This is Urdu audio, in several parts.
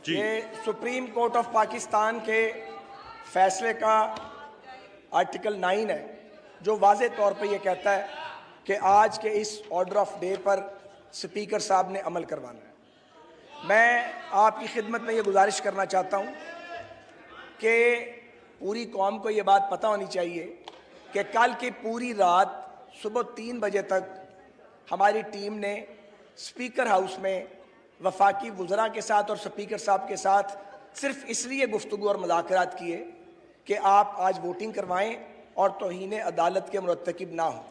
جی یہ سپریم کورٹ آف پاکستان کے فیصلے کا آرٹیکل 9 ہے جو واضح طور پہ یہ کہتا ہے کہ آج کے اس آرڈر آف ڈے پر سپیکر صاحب نے عمل کروانا ہے۔ میں آپ کی خدمت میں یہ گزارش کرنا چاہتا ہوں کہ پوری قوم کو یہ بات پتہ ہونی چاہیے کہ کل کی پوری رات صبح 3 بجے تک ہماری ٹیم نے سپیکر ہاؤس میں وفاقی وزراء کے ساتھ اور سپیکر صاحب کے ساتھ صرف اس لیے گفتگو اور مذاکرات کیے کہ آپ آج ووٹنگ کروائیں اور توہین عدالت کے مرتکب نہ ہوں۔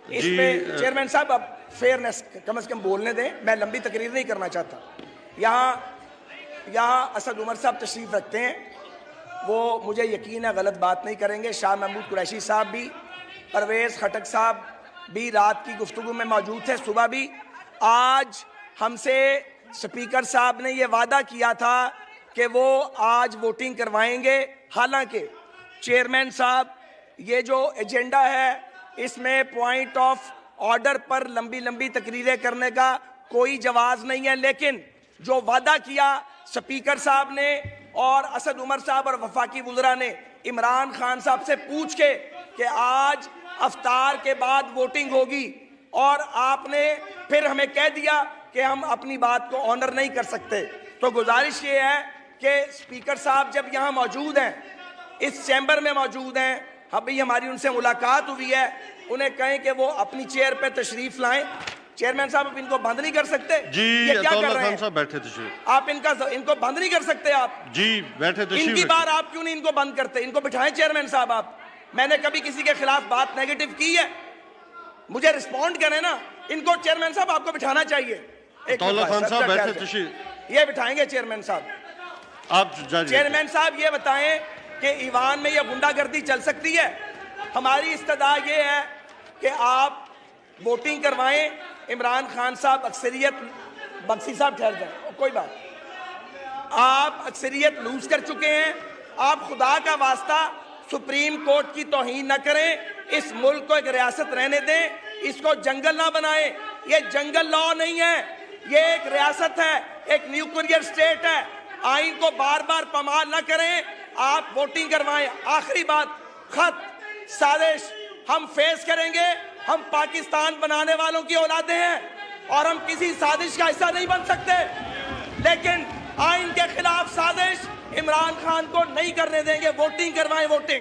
اس میں چیئرمین صاحب اب فیئرنس کم از کم بولنے دیں، میں لمبی تقریر نہیں کرنا چاہتا۔ یہاں اسد عمر صاحب تشریف رکھتے ہیں، وہ مجھے یقین ہے غلط بات نہیں کریں گے۔ شاہ محمود قریشی صاحب بھی، پرویز خٹک صاحب بھی رات کی گفتگو میں موجود تھے، صبح بھی۔ آج ہم سے سپیکر صاحب نے یہ وعدہ کیا تھا کہ وہ آج ووٹنگ کروائیں گے، حالانکہ چیئرمین صاحب یہ جو ایجنڈا ہے اس میں پوائنٹ آف آرڈر پر لمبی تقریریں کرنے کا کوئی جواز نہیں ہے، لیکن جو وعدہ کیا سپیکر صاحب نے اور اسد عمر صاحب اور وفاقی وزراء نے عمران خان صاحب سے پوچھ کے کہ آج افطار کے بعد ووٹنگ ہوگی، اور آپ نے پھر ہمیں کہہ دیا کہ ہم اپنی بات کو آنر نہیں کر سکتے۔ تو گزارش یہ ہے کہ سپیکر صاحب جب یہاں موجود ہیں، اس چیمبر میں موجود ہیں، ابھی ہماری ان سے ملاقات ہوئی ہے، انہیں کہیں کہ وہ اپنی چیئر پہ تشریف لائیں۔ چیئرمین صاحب ان کو بند نہیں کر سکتے؟ جی یہ کیا کر رہے ہیں؟ صاحب بیٹھے تشریف، آپ ان کو بند نہیں کر سکتے؟ آپ جی بیٹھے تشریف، ان کی بار آپ کیوں نہیں ان کو بند کرتے؟ ان کو بٹھائیں چیئرمین صاحب آپ۔ میں نے کبھی کسی کے خلاف بات نیگیٹو کی ہے؟ مجھے رسپونڈ کریں نا۔ ان کو چیئرمین صاحب آپ کو بٹھانا چاہیے۔ خان صاحب بیٹھے تشریف، یہ بٹھائیں گے چیئرمین صاحب؟ آپ چیئرمین صاحب یہ بتائیں کہ ایوان میں یہ غنڈہ گردی چل سکتی ہے؟ ہماری استدعا یہ ہے کہ آپ ووٹنگ کروائیں۔ عمران خان صاحب اکثریت، بخشی صاحب ٹھہر جائیں، کوئی بات، آپ اکثریت لوز کر چکے ہیں۔ آپ خدا کا واسطہ سپریم کورٹ کی توہین نہ کریں، اس ملک کو ایک ریاست رہنے دیں، اس کو جنگل نہ بنائیں۔ یہ جنگل لا نہیں ہے، یہ ایک ریاست ہے، ایک نیوکلیئر سٹیٹ ہے۔ آئین کو بار بار پامال نہ کریں، آپ ووٹنگ کروائیں۔ آخری بات، خط سازش ہم فیس کریں گے۔ ہم پاکستان بنانے والوں کی اولادیں ہیں اور ہم کسی سازش کا حصہ نہیں بن سکتے، لیکن آئین کے خلاف سازش عمران خان کو نہیں کرنے دیں گے۔ ووٹنگ کروائیں، ووٹنگ۔